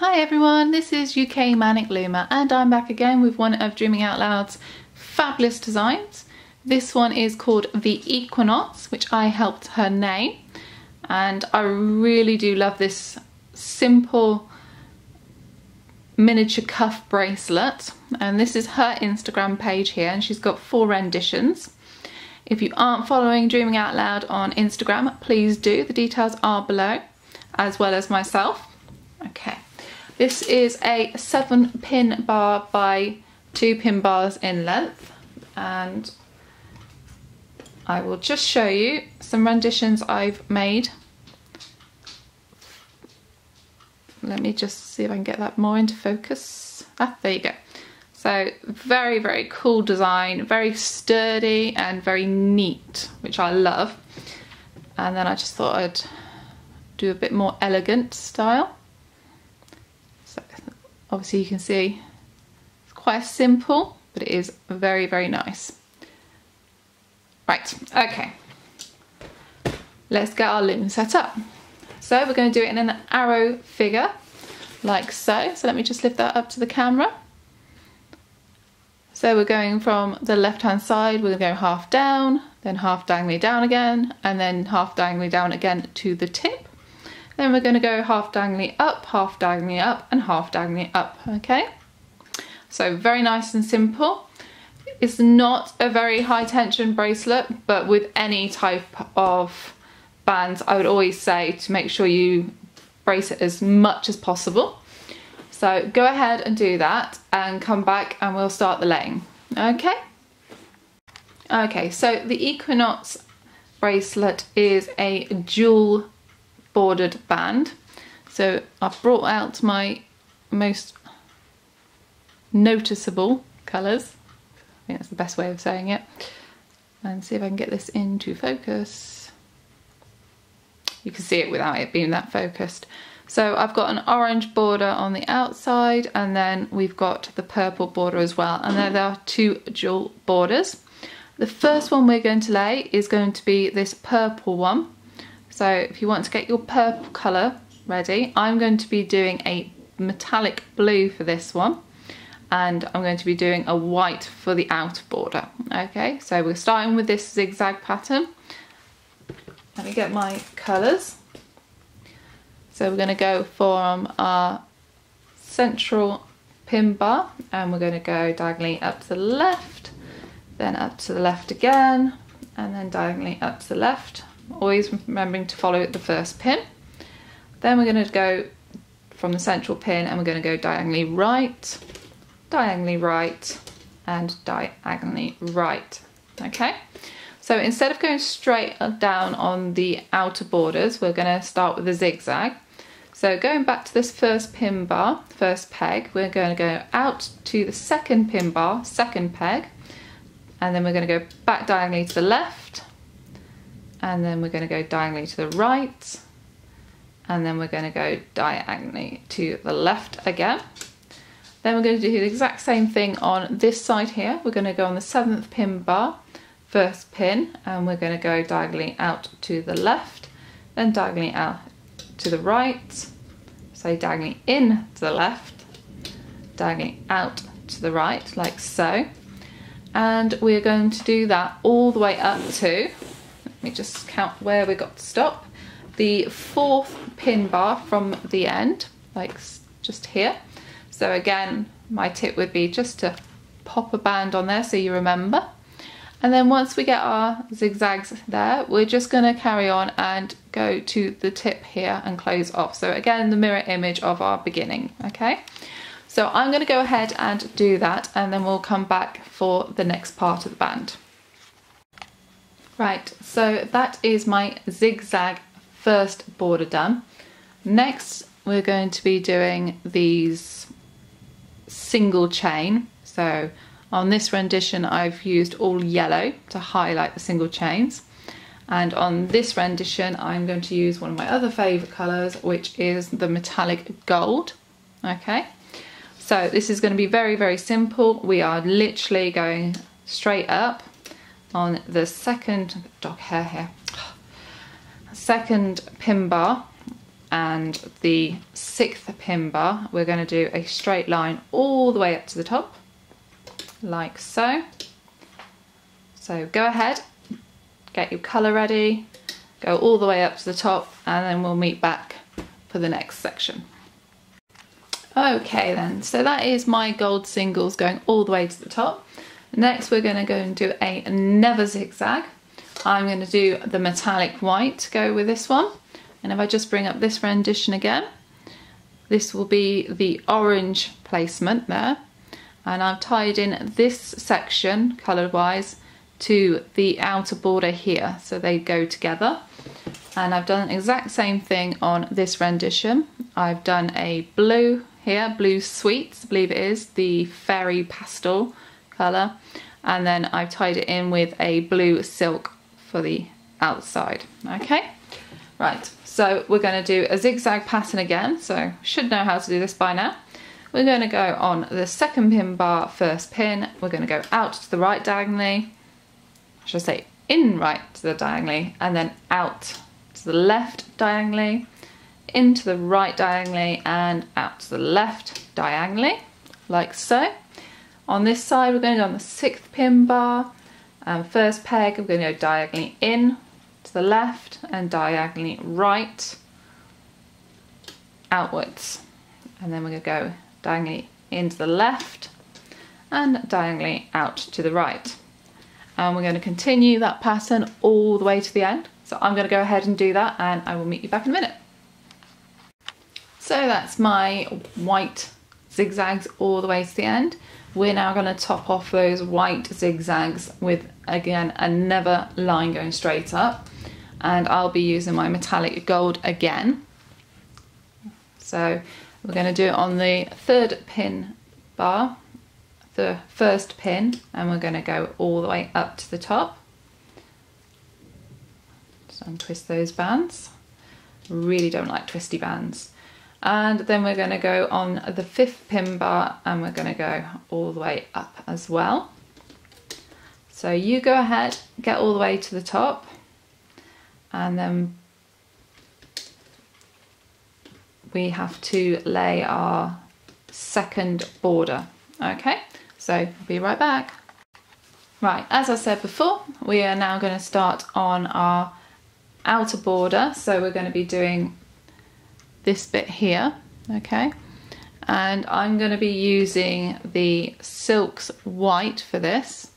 Hi everyone, this is UKManicLoomer and I'm back again with one of Dreamin.Out.Loud's fabulous designs. This one is called the Equinox, which I helped her name, and I really do love this simple miniature cuff bracelet, and this is her Instagram page here, and she's got 4 renditions. If you aren't following Dreamin.Out.Loud on Instagram, please do. The details are below, as well as myself. Okay. This is a 7-pin bar by 2 pin bars in length, and I will just show you some renditions I've made. Let me just see if I can get that more into focus. Ah, there you go. So very, very cool design, very sturdy and very neat, which I love. And then I just thought I'd do a bit more elegant style. So obviously you can see it's quite simple, but it is very, very nice. Right, okay. Let's get our loom set up. So we're going to do it in an arrow figure, like so. So let me just lift that up to the camera. So we're going from the left-hand side, we're going to go half down, then half diagonally down again, and then half diagonally down again to the tip. Then we're going to go half diagonally up, and half diagonally up, okay? So very nice and simple. It's not a very high tension bracelet, but with any type of bands, I would always say to make sure you brace it as much as possible. So go ahead and do that and come back and we'll start the laying, okay? Okay, so the Equinox bracelet is a dual bordered band. So I've brought out my most noticeable colours. I think that's the best way of saying it. And see if I can get this into focus. You can see it without it being that focused. So I've got an orange border on the outside, and then we've got the purple border as well. And there are 2 dual borders. The first one we're going to lay is going to be this purple one. So if you want to get your purple colour ready, I'm going to be doing a metallic blue for this one, and I'm going to be doing a white for the outer border. Okay, so we're starting with this zigzag pattern. Let me get my colours. So we're going to go from our central pin bar, and we're going to go diagonally up to the left, then up to the left again, and then diagonally up to the left. Always remembering to follow the first pin. Then we're going to go from the central pin and we're going to go diagonally right, and diagonally right. Okay, so instead of going straight down on the outer borders, we're going to start with a zigzag. So going back to this first pin bar, first peg, we're going to go out to the second pin bar, second peg, and then we're going to go back diagonally to the left, and then we're going to go diagonally to the right, and then we're going to go diagonally to the left again. Then we're going to do the exact same thing on this side here. We're going to go on the 7th pin bar, first pin, and we're going to go diagonally out to the left, then diagonally out to the right, so diagonally in to the left, diagonally out to the right, like so. And we're going to do that all the way up to, let me just count where we got to stop, the 4th pin bar from the end, like just here. So again, my tip would be just to pop a band on there so you remember. And then once we get our zigzags there, we're just going to carry on and go to the tip here and close off. So again, the mirror image of our beginning, okay? So I'm going to go ahead and do that, and then we'll come back for the next part of the band. Right, so that is my zigzag first border done. Next, we're going to be doing these single chain. So on this rendition, I've used all yellow to highlight the single chains. And on this rendition, I'm going to use one of my other favourite colours, which is the metallic gold. Okay, so this is going to be very, very simple. We are literally going straight up on the second, dog hair here, second pin bar, and the 6th pin bar, we're going to do a straight line all the way up to the top, like so. So go ahead, get your colour ready, go all the way up to the top, and then we'll meet back for the next section. Okay then, so that is my gold singles going all the way to the top. Next we're going to go and do another zigzag. I'm going to do the metallic white to go with this one. And if I just bring up this rendition again, this will be the orange placement there. And I've tied in this section, coloured wise, to the outer border here, so they go together. And I've done the exact same thing on this rendition. I've done a blue here, Blue Sweets, I believe it is, the fairy pastel colour, and then I've tied it in with a blue silk for the outside. Okay, right, so we're going to do a zigzag pattern again, so should know how to do this by now. We're going to go on the 2nd pin bar, 1st pin, we're going to go out to the right diagonally, I should say in right to the diagonally, and then out to the left diagonally, into the right diagonally, and out to the left diagonally, like so. On this side we're going to go on the 6th pin bar, and 1st peg we're going to go diagonally in to the left and diagonally right outwards, and then we're going to go diagonally into the left and diagonally out to the right, and we're going to continue that pattern all the way to the end. So I'm going to go ahead and do that, and I will meet you back in a minute. So that's my white zigzags all the way to the end. We're now going to top off those white zigzags with, again, another line going straight up, and I'll be using my metallic gold again. So we're going to do it on the 3rd pin bar, the 1st pin, and we're going to go all the way up to the top. Just untwist those bands. Really don't like twisty bands. And then we're going to go on the 5th pin bar, and we're going to go all the way up as well. So you go ahead, get all the way to the top, and then we have to lay our 2nd border. Okay, so I'll be right back. Right, as I said before, we are now going to start on our outer border. So we're going to be doing this bit here, okay, and I'm going to be using the Silks White for this.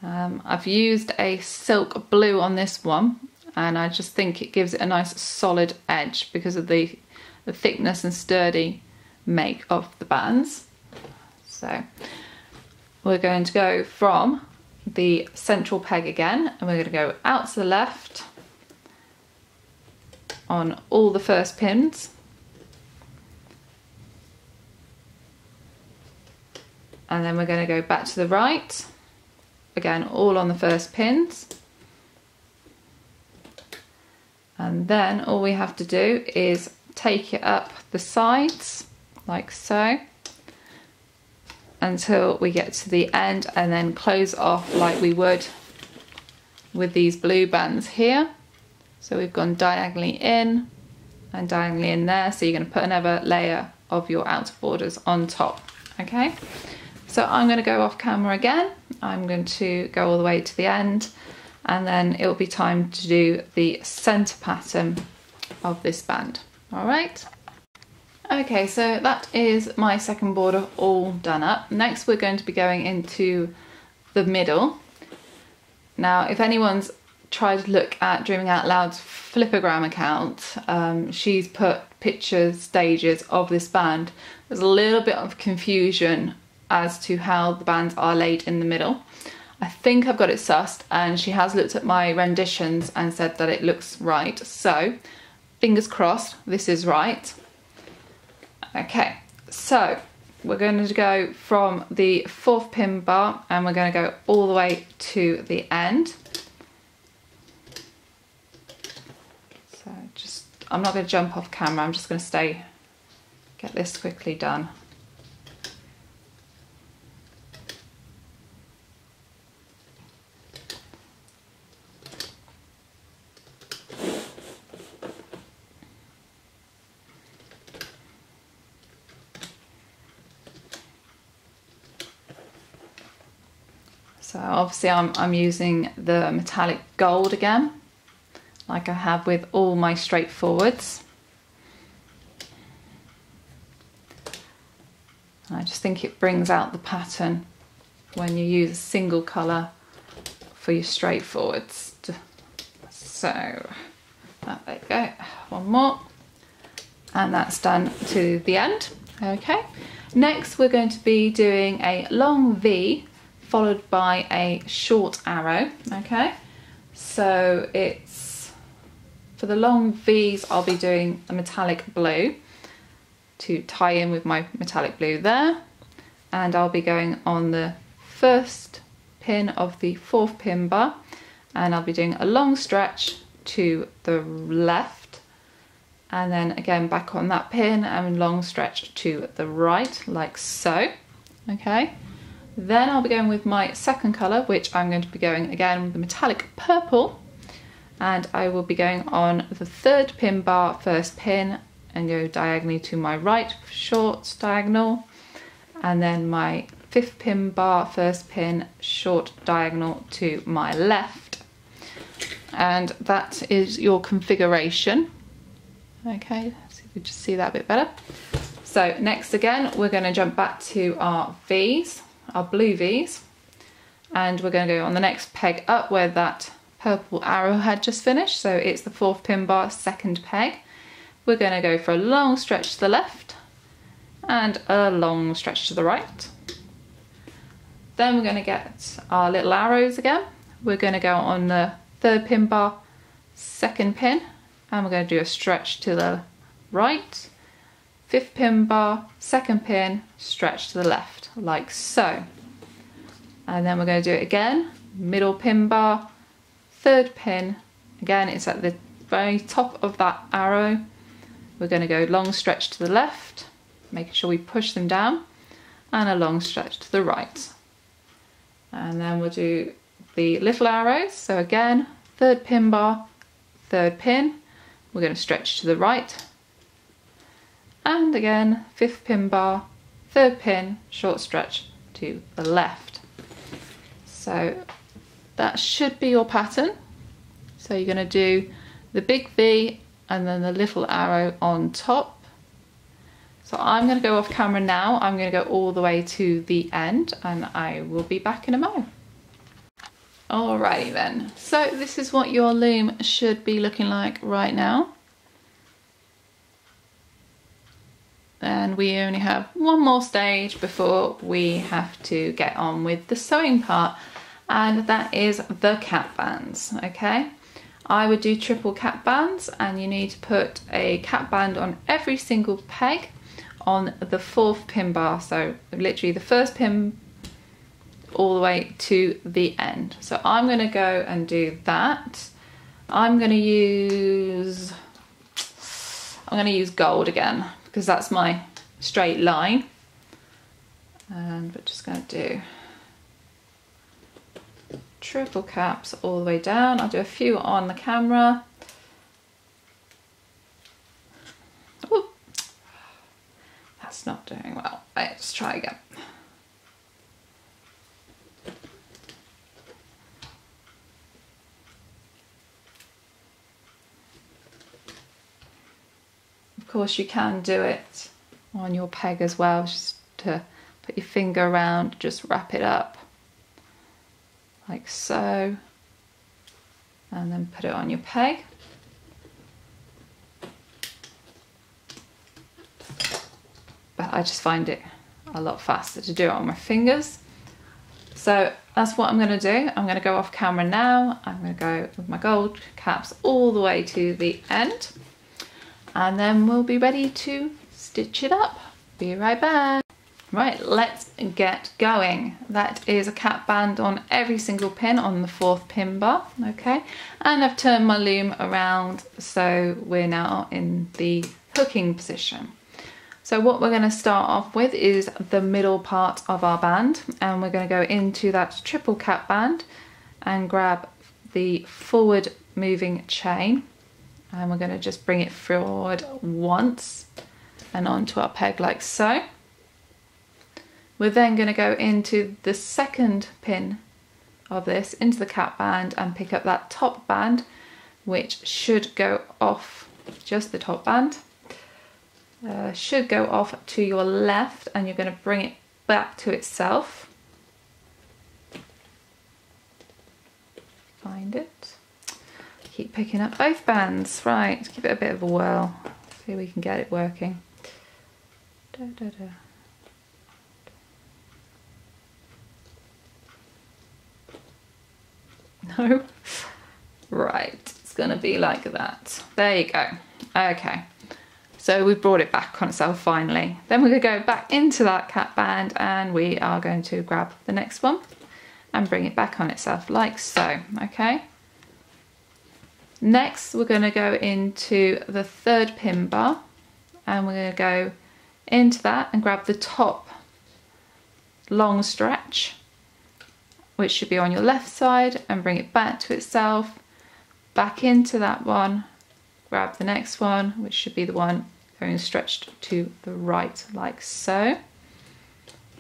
I've used a silk blue on this one, and I just think it gives it a nice solid edge because of the thickness and sturdy make of the bands. So we're going to go from the central peg again, and we're going to go out to the left on all the 1st pins, and then we're going to go back to the right again, all on the 1st pins, and then all we have to do is take it up the sides like so until we get to the end, and then close off like we would with these blue bands here. So we've gone diagonally in and diagonally in there, so you're going to put another layer of your outer borders on top. Okay, so I'm going to go off camera again. I'm going to go all the way to the end, and then it'll be time to do the center pattern of this band. All right. Okay, so that is my 2nd border all done up. Next we're going to be going into the middle. Now if anyone's tried to look at Dreamin.Out.Loud's Flipagram account, she's put pictures, stages of this band. There's a little bit of confusion as to how the bands are laid in the middle. I think I've got it sussed, and she has looked at my renditions and said that it looks right. So fingers crossed this is right. Okay, so we're going to go from the 4th pin bar, and we're going to go all the way to the end. So I'm not going to jump off camera, I'm just going to get this quickly done. So obviously I'm using the metallic gold again, like I have with all my straightforwards. I just think it brings out the pattern when you use a single colour for your straightforwards. So there you go, one more, and that's done to the end. Okay, next we're going to be doing a long V followed by a short arrow. Okay, so it's for the long V's, I'll be doing a metallic blue to tie in with my metallic blue there, and I'll be going on the first pin of the 4th pin bar, and I'll be doing a long stretch to the left, and then again back on that pin and long stretch to the right, like so. Okay, then I'll be going with my second colour, which I'm going to be going again with the metallic purple, and I will be going on the 3rd pin bar, 1st pin, and go diagonally to my right, short diagonal, and then my 5th pin bar, 1st pin, short diagonal to my left. And that is your configuration. Okay, so you can just see that a bit better. So next again, we're going to jump back to our V's, our blue V's, and we're going to go on the next peg up where that purple arrow had just finished. So it's the 4th pin bar, 2nd peg. We're going to go for a long stretch to the left and a long stretch to the right. Then we're going to get our little arrows again. We're going to go on the 3rd pin bar, 2nd pin, and we're going to do a stretch to the right, 5th pin bar, 2nd pin, stretch to the left, like so. And then we're going to do it again, middle pin bar, 3rd pin, again it's at the very top of that arrow. We're going to go long stretch to the left, making sure we push them down, and a long stretch to the right. And then we'll do the little arrows. So again, 3rd pin bar, 3rd pin, we're going to stretch to the right, and again 5th pin bar, 3rd pin, short stretch to the left. So that should be your pattern. So you're going to do the big V and then the little arrow on top. So I'm going to go off camera now. I'm going to go all the way to the end, and I will be back in a moment. Alrighty then, so this is what your loom should be looking like right now. And we only have one more stage before we have to get on with the sewing part, and that is the cap bands. Okay, I would do triple cap bands, and you need to put a cap band on every single peg on the 4th pin bar, so literally the 1st pin all the way to the end. So I'm going to go and do that. I'm going to use gold again because that's my straight line, and we're just going to do triple caps all the way down. I'll do a few on the camera. Ooh, that's not doing well. Let's try again. Of course you can do it on your peg as well, just to put your finger around, just wrap it up like so, and then put it on your peg. But I just find it a lot faster to do it on my fingers. So that's what I'm going to do. I'm going to go off camera now. I'm going to go with my gold caps all the way to the end, and then we'll be ready to stitch it up. Be right back. Right, let's get going. That is a cap band on every single pin on the 4th pin bar, okay? And I've turned my loom around, so we're now in the hooking position. So what we're going to start off with is the middle part of our band, and we're going to go into that triple cap band and grab the forward moving chain, and we're going to just bring it forward once and onto our peg like so. We're then going to go into the 2nd pin of this into the cap band and pick up that top band, which should go off, just the top band, should go off to your left, and you're going to bring it back to itself. Find it. Keep picking up both bands. Right, give it a bit of a whirl. See if we can get it working. Da, da, da. No? Right, it's going to be like that. There you go. Okay, so we've brought it back on itself finally. Then we're going to go back into that cap band and we are going to grab the next one and bring it back on itself like so. Okay. Next, we're going to go into the third pin bar and we're going to go into that and grab the top long stretch, which should be on your left side, and bring it back to itself, back into that one, grab the next one, which should be the one going stretched to the right like so.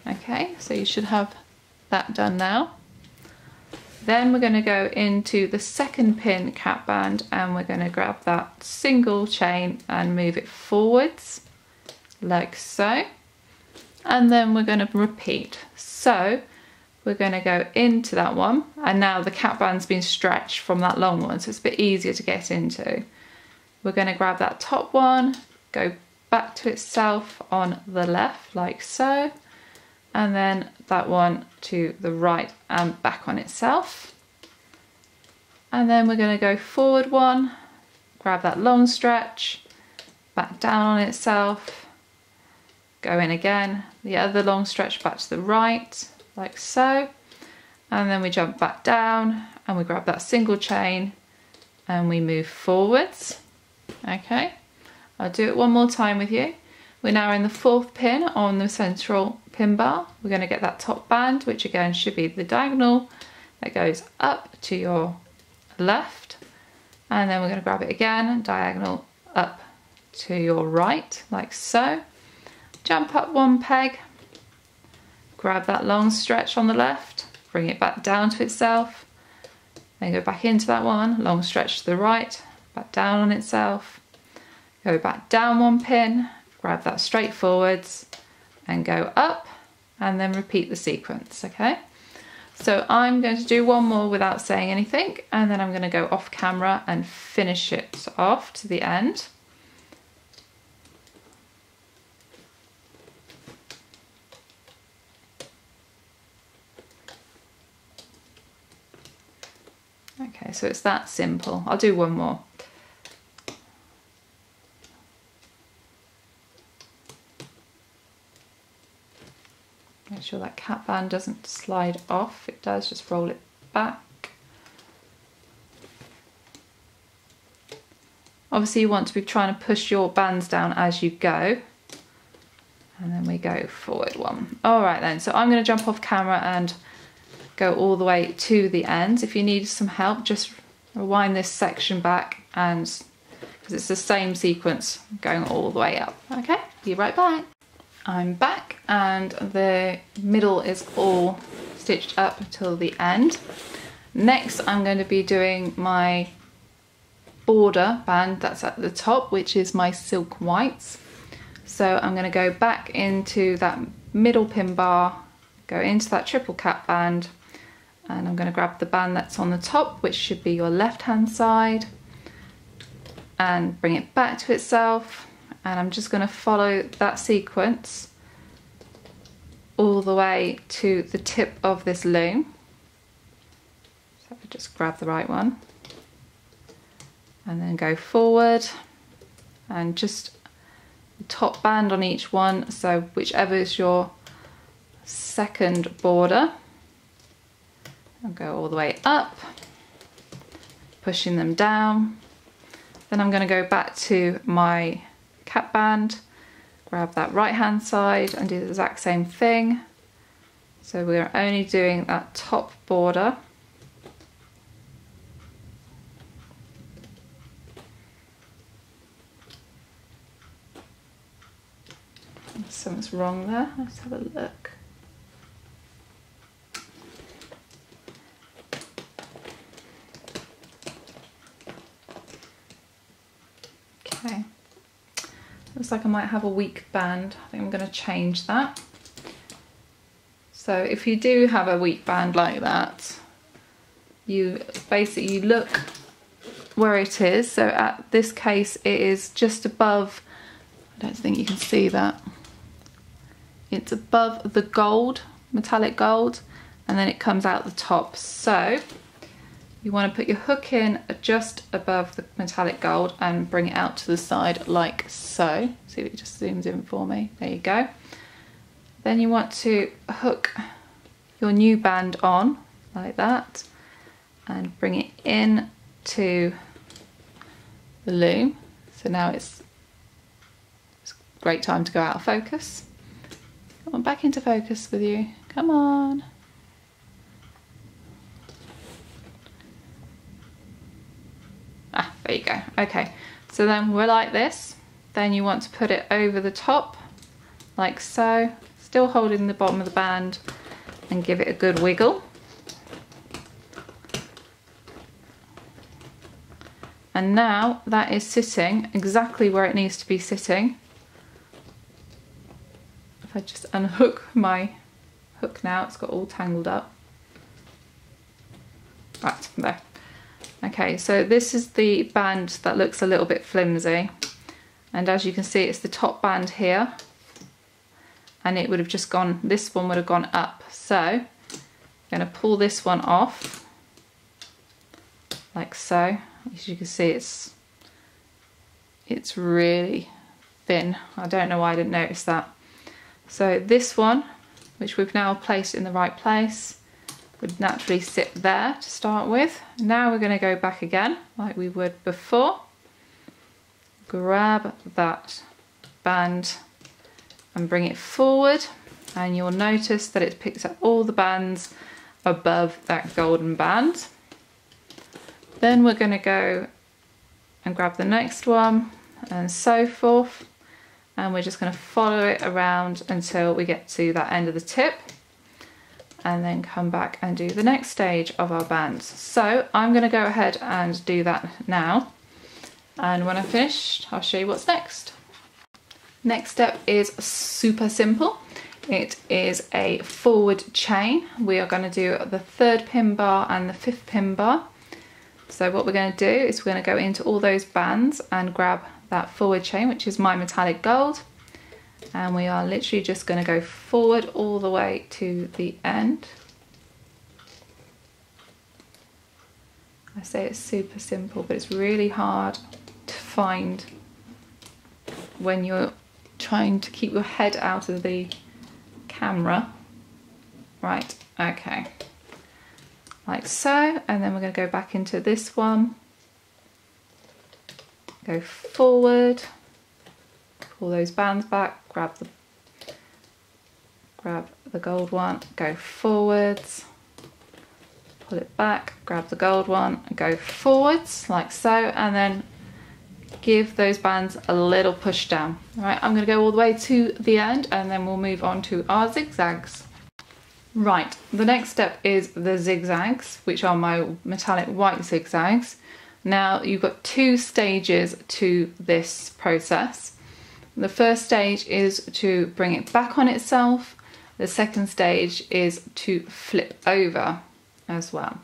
Okay, so you should have that done now. Then we're going to go into the second pin cap band and we're going to grab that single chain and move it forwards like so. And then we're going to repeat. So we're going to go into that one, and now the cap band's been stretched from that long one, so it's a bit easier to get into. We're going to grab that top one, go back to itself on the left like so, and then that one to the right and back on itself. And then we're going to go forward one, grab that long stretch, back down on itself, go in again, the other long stretch back to the right like so, and then we jump back down and we grab that single chain and we move forwards. Okay, I'll do it one more time with you. We're now in the fourth pin on the central pin bar. We're going to get that top band, which again should be the diagonal that goes up to your left, and then we're going to grab it again, diagonal up to your right like so. Jump up one peg, grab that long stretch on the left, bring it back down to itself, then go back into that one, long stretch to the right, back down on itself, go back down one pin, grab that straight forwards and go up, and then repeat the sequence. Okay, so I'm going to do one more without saying anything, and then I'm going to go off camera and finish it off to the end. Okay, so it's that simple. I'll do one more. Make sure that cap band doesn't slide off. If it does, just roll it back. Obviously you want to be trying to push your bands down as you go. And then we go forward one. All right then, so I'm going to jump off camera and go all the way to the end. If you need some help, just rewind this section back, and because it's the same sequence going all the way up. Okay, be right back. I'm back and the middle is all stitched up until the end. Next I'm going to be doing my border band that's at the top, which is my silk whites. So I'm going to go back into that middle pin bar, go into that triple cap band, and I'm going to grab the band that's on the top, which should be your left hand side, and bring it back to itself. And I'm just going to follow that sequence all the way to the tip of this loom. So I just grab the right one and then go forward, and just the top band on each one, so whichever is your second border, I'll go all the way up, pushing them down. Then I'm going to go back to my cap band, grab that right hand side and do the exact same thing. So we're only doing that top border. Something's wrong there, let's have a look. like I might have a weak band. I think I'm going to change that. So if you do have a weak band like that, you basically look where it is. So at this case it is just above, I don't think you can see that, it's above the gold, metallic gold, and then it comes out the top. So you want to put your hook in just above the metallic gold and bring it out to the side like so. See if it just zooms in for me. There you go. Then you want to hook your new band on like that and bring it in to the loom. So now it's a great time to go out of focus. Come on, back into focus with you. Come on. Ah, there you go. Okay, so then we're like this. Then you want to put it over the top like so, still holding the bottom of the band, and give it a good wiggle. And now that is sitting exactly where it needs to be sitting. If I just unhook my hook now, it's got all tangled up. Right, there. Okay, so this is the band that looks a little bit flimsy. And as you can see, it's the top band here. And it would have just gone, this one would have gone up. So I'm going to pull this one off like so. As you can see, it's really thin. I don't know why I didn't notice that. So this one, which we've now placed in the right place, would naturally sit there to start with. Now we're going to go back again like we would before. Grab that band and bring it forward, and you'll notice that it picks up all the bands above that golden band. Then we're going to go and grab the next one and so forth, and we're just going to follow it around until we get to that end of the tip, and then come back and do the next stage of our bands. So I'm going to go ahead and do that now, and when I'm finished I'll show you what's next. Next step is super simple. It is a forward chain. We are going to do the 3rd pin bar and the 5th pin bar. So what we're going to do is we're going to go into all those bands and grab that forward chain, which is my metallic gold, and we are literally just going to go forward all the way to the end. I say it's super simple, but it's really hard to find when you're trying to keep your head out of the camera. Right, okay, like so, and then we're going to go back into this one, go forward, pull those bands back, grab the gold one, go forwards, pull it back, grab the gold one and go forwards like so, and then give those bands a little push down. Right, I'm going to go all the way to the end and then we'll move on to our zigzags. Right, the next step is the zigzags, which are my metallic white zigzags. Now you've got 2 stages to this process. The first stage is to bring it back on itself. The second stage is to flip over as well.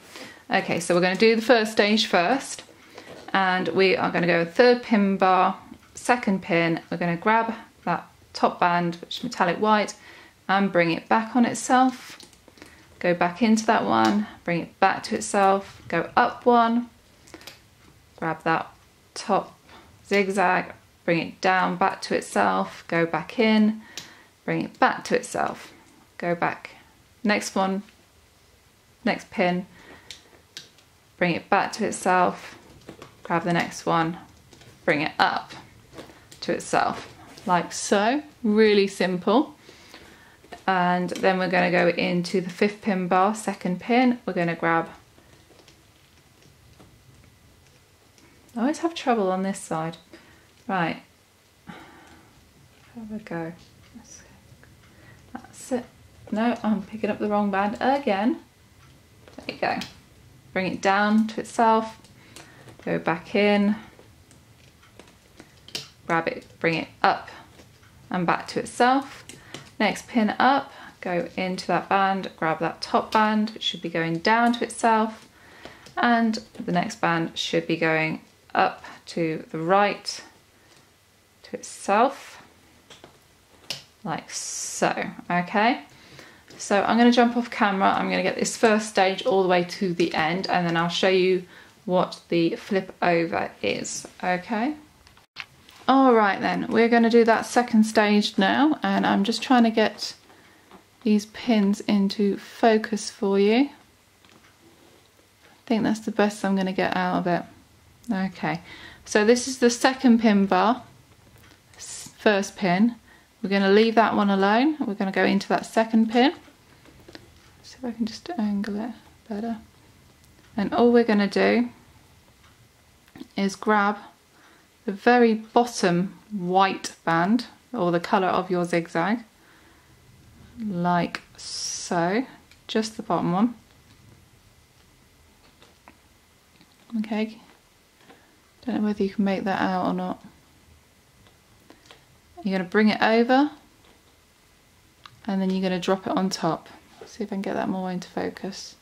Okay, so we're going to do the first stage first, and we are going to go 3rd pin bar, 2nd pin. We're going to grab that top band, which is metallic white, and bring it back on itself. Go back into that one, bring it back to itself, go up one, grab that top zigzag, bring it down back to itself, go back in, bring it back to itself, go back, next one, next pin, bring it back to itself, grab the next one, bring it up to itself, like so. Really simple. And then we're going to go into the 5th pin bar, 2nd pin. We're going to grab, I always have trouble on this side. Right, have a go. That's it. No, I'm picking up the wrong band again. There you go. Bring it down to itself, go back in, grab it, bring it up and back to itself. Next pin up, go into that band, grab that top band, which should be going down to itself, and the next band should be going up to the right to itself, like so. Okay, so I'm going to jump off camera. I'm going to get this first stage all the way to the end, and then I'll show you what the flip over is. Okay. All right, then we're going to do that second stage now, and I'm just trying to get these pins into focus for you. I think that's the best I'm going to get out of it. Okay, so this is the second pin bar, first pin. We're going to leave that one alone. We're going to go into that second pin. See if I can just angle it better. And all we're going to do is grab the very bottom white band, or the colour of your zigzag, like so, just the bottom one. Okay, don't know whether you can make that out or not. You're going to bring it over, and then you're going to drop it on top. Let's see if I can get that more into focus.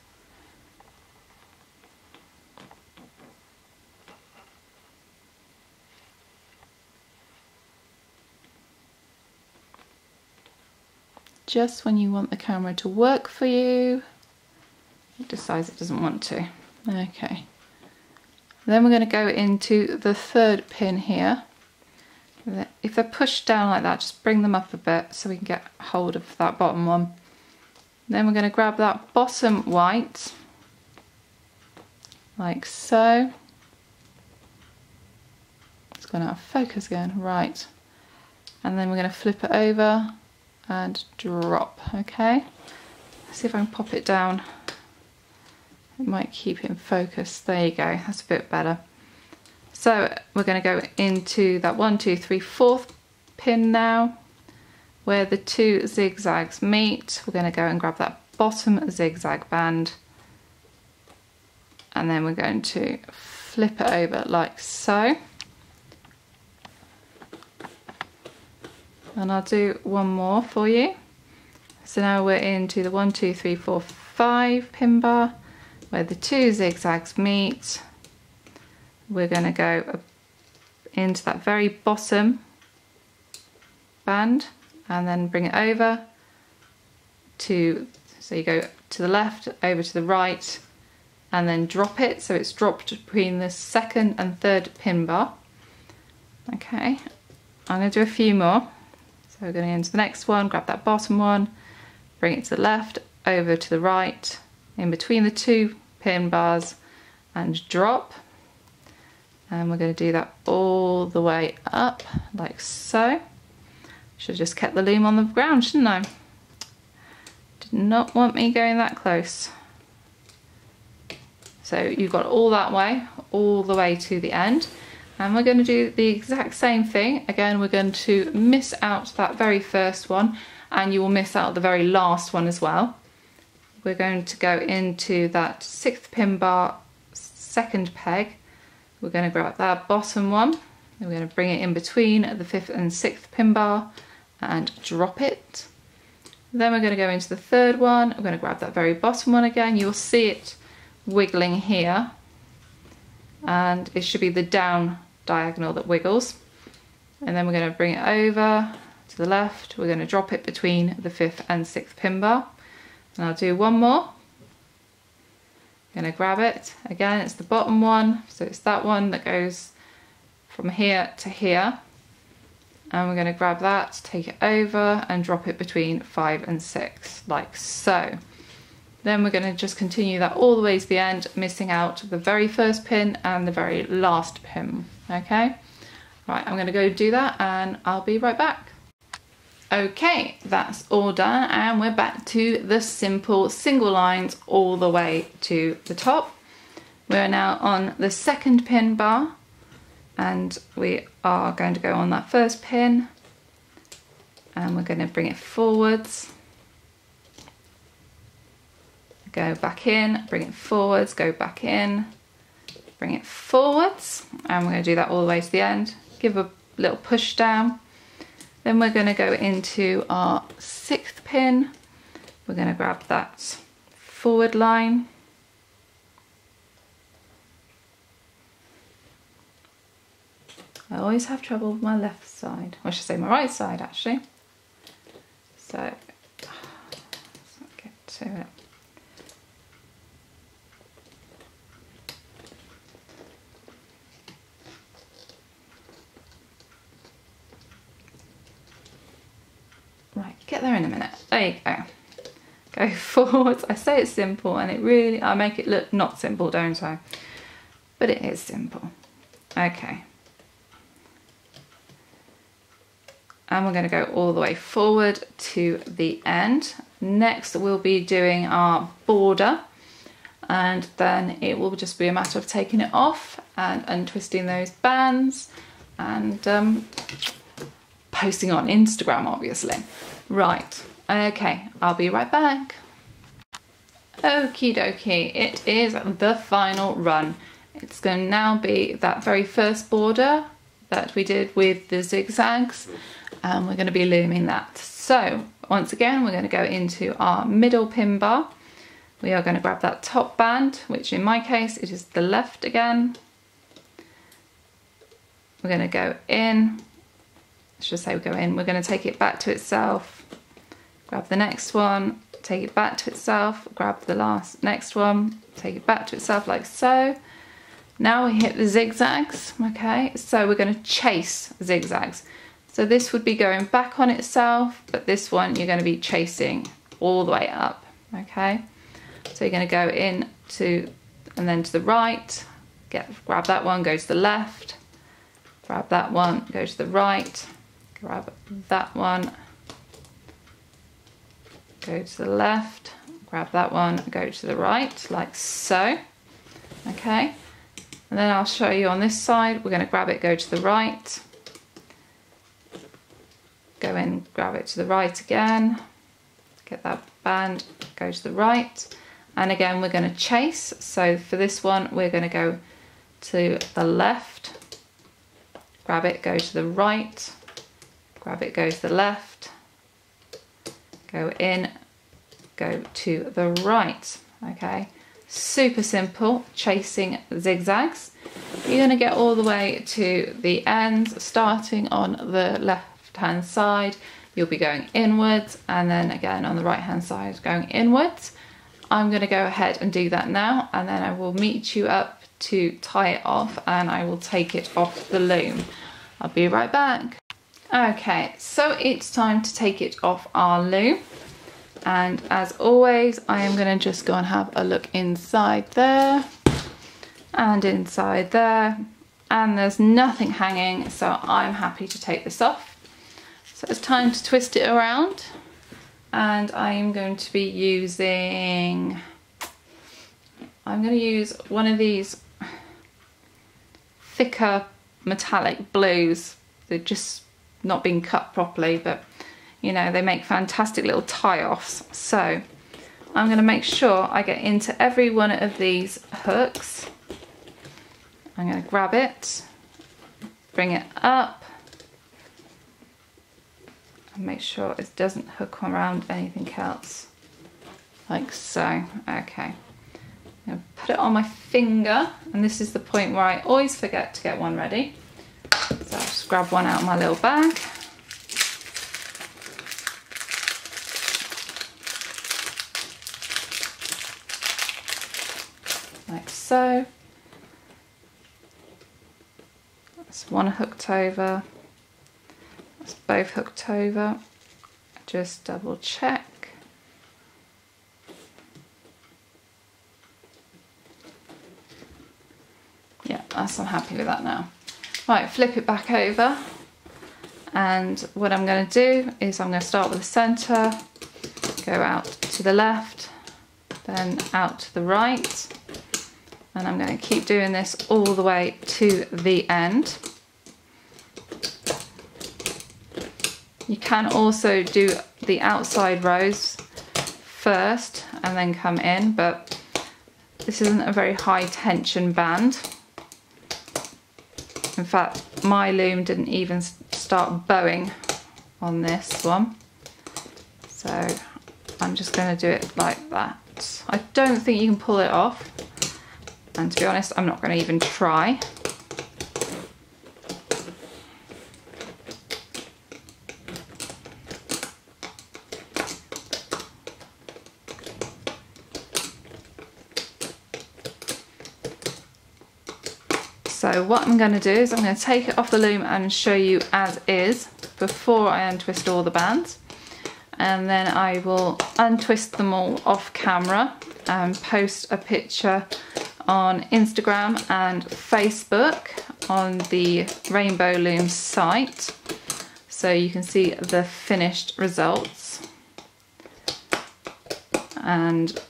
Just when you want the camera to work for you, it decides it doesn't want to. Okay. Then we're going to go into the third pin here. If they're pushed down like that, just bring them up a bit so we can get hold of that bottom one. Then we're going to grab that bottom white, like so. It's gone out of focus again, right. And then we're going to flip it over and drop. Okay, let's see if I can pop it down. It might keep it in focus. There you go, that's a bit better. So we're going to go into that 1, 2, 3, 4th pin now, where the two zigzags meet. We're going to go and grab that bottom zigzag band, and then we're going to flip it over like so. And I'll do one more for you. So now we're into the 1, 2, 3, 4, 5 pin bar, where the two zigzags meet. We're going to go into that very bottom band and then bring it over to, so you go to the left, over to the right, and then drop it, so it's dropped between the second and third pin bar. Okay, I'm going to do a few more. So we're going to go into the next one, grab that bottom one, bring it to the left, over to the right, in between the two pin bars, and drop. And we're going to do that all the way up, like so. Should have just kept the loom on the ground, shouldn't I? Did not want me going that close. So you've got all that way, all the way to the end. And we're going to do the exact same thing. Again, we're going to miss out that very first one, and you will miss out the very last one as well. We're going to go into that 6th pin bar, second peg. We're going to grab that bottom one, and we're going to bring it in between the 5th and 6th pin bar and drop it. Then we're going to go into the third one. We're going to grab that very bottom one again. You'll see it wiggling here, and it should be the down diagonal that wiggles. And then we're going to bring it over to the left. We're going to drop it between the 5th and 6th pin bar. And I'll do one more. I'm going to grab it. Again, it's the bottom one, so it's that one that goes from here to here. And we're going to grab that, take it over and drop it between 5 and 6, like so. Then we're going to just continue that all the way to the end, missing out the very first pin and the very last pin. Okay, right, I'm going to go do that and I'll be right back. Okay, that's all done, and we're back to the simple single lines all the way to the top. We're now on the second pin bar, and we are going to go on that first pin, and we're going to bring it forwards, go back in, bring it forwards, go back in, bring it forwards, and we're going to do that all the way to the end. Give a little push down. Then we're going to go into our 6th pin. We're going to grab that forward line. I always have trouble with my left side, or I should say my right side actually. So let's get to it. Right, get there in a minute. There you go. Go forwards. I say it's simple and it really, I make it look not simple, don't I? But it is simple. Okay. And we're going to go all the way forward to the end. Next we'll be doing our border, and then it will just be a matter of taking it off and untwisting those bands and posting on Instagram, obviously. Right, okay, I'll be right back. Okie dokie, it is the final run. It's going to now be that very first border that we did with the zigzags, and we're going to be looming that. So once again, we're going to go into our middle pin bar. We are going to grab that top band, which in my case it is the left again. We're going to go in, let's just say we go in, we're going to take it back to itself, grab the next one, take it back to itself, grab the next one, take it back to itself like so. Now we hit the zigzags, okay, so we're going to chase zigzags. So this would be going back on itself, but this one you're going to be chasing all the way up, okay? So you're going to go in to, and then to the right, grab that one, go to the left, grab that one, go to the right, grab that one, go to the left, grab that one, go to the right, like so, okay? And then I'll show you on this side, we're going to grab it, go to the right, go in, grab it to the right again, get that band, go to the right, and again we're going to chase. So for this one we're going to go to the left, grab it, go to the right, grab it, go to the left, go in, go to the right, okay? Super simple, chasing zigzags. You're going to get all the way to the ends, starting on the left hand side, you'll be going inwards, and then again on the right hand side going inwards. I'm going to go ahead and do that now, and then I will meet you up to tie it off, and I will take it off the loom. I'll be right back. Okay, so it's time to take it off our loom, and as always I am going to just go and have a look inside there and inside there, and there's nothing hanging, so I'm happy to take this off. So it's time to twist it around, and I'm going to be using, I'm going to use one of these thicker metallic blues. They've just not been cut properly, but you know, they make fantastic little tie-offs. So I'm going to make sure I get into every one of these hooks. I'm going to grab it, bring it up, and make sure it doesn't hook around anything else, like so. Okay, I'm going to put it on my finger, and this is the point where I always forget to get one ready. So I'll just grab one out of my little bag. Like so. That's one hooked over. That's both hooked over. Just double check. Yeah, I'm happy with that now. Right, flip it back over, and what I'm going to do is I'm going to start with the centre, go out to the left, then out to the right, and I'm going to keep doing this all the way to the end. You can also do the outside rows first and then come in, but this isn't a very high tension band. In fact, my loom didn't even start bowing on this one. So I'm just going to do it like that. I don't think you can pull it off, and to be honest, I'm not going to even try. So what I'm going to do is I'm going to take it off the loom and show you as is before I untwist all the bands, and then I will untwist them all off camera and post a picture on Instagram and Facebook on the Rainbow Loom site, so you can see the finished results. And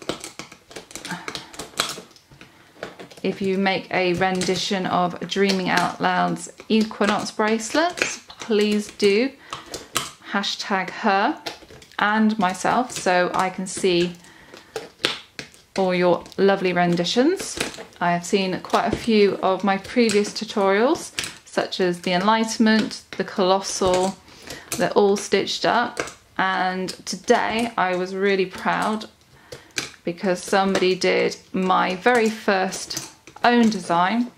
if you make a rendition of Dreamin.Out.Loud's Equinox Bracelet, please do hashtag her and myself so I can see all your lovely renditions. I have seen quite a few of my previous tutorials, such as the Enlightenment, the Colossal. They're all stitched up, and today I was really proud because somebody did my very first own design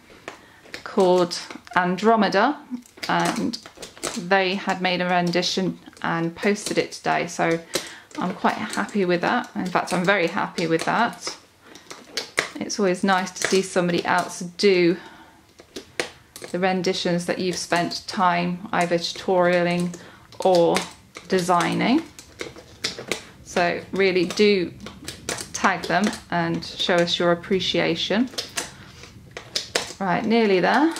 called Andromeda, and they had made a rendition and posted it today, so I'm quite happy with that. In fact, I'm very happy with that. It's always nice to see somebody else do the renditions that you've spent time either tutorialing or designing. So really do tag them and show us your appreciation. Right, nearly there.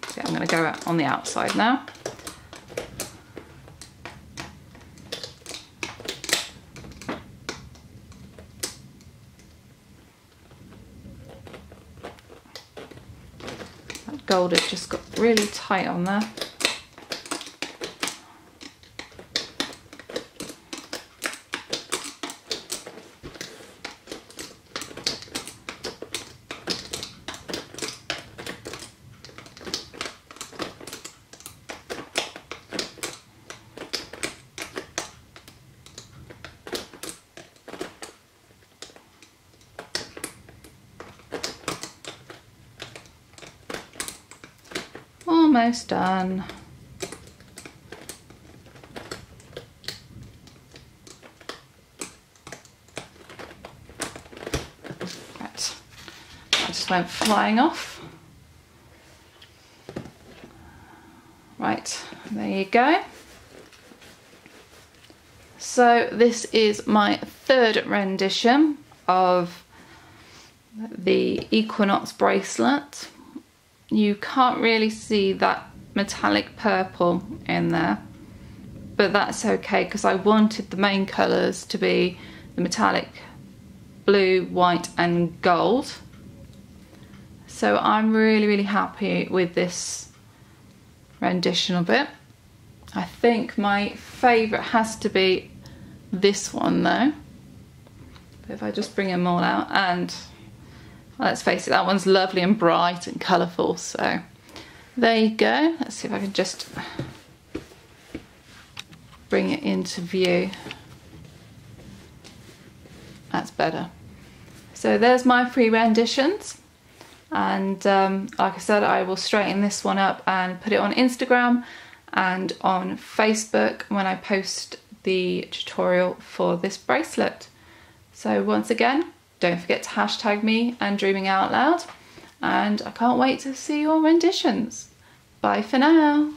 Okay, I'm going to go on the outside now. That gold has just got really tight on there. Almost done. Right, that just went flying off. Right, there you go. So this is my third rendition of the Equinox bracelet. You can't really see that metallic purple in there, but that's okay because I wanted the main colours to be the metallic blue, white and gold. So I'm really happy with this rendition of it. I think my favourite has to be this one though. But if I just bring them all out, and let's face it, that one's lovely and bright and colourful, so there you go. Let's see if I can just bring it into view. That's better. So there's my 3 renditions, and like I said, I will straighten this one up and put it on Instagram and on Facebook when I post the tutorial for this bracelet. So once again, don't forget to hashtag me and Dreamin.Out.Loud, and I can't wait to see your renditions. Bye for now.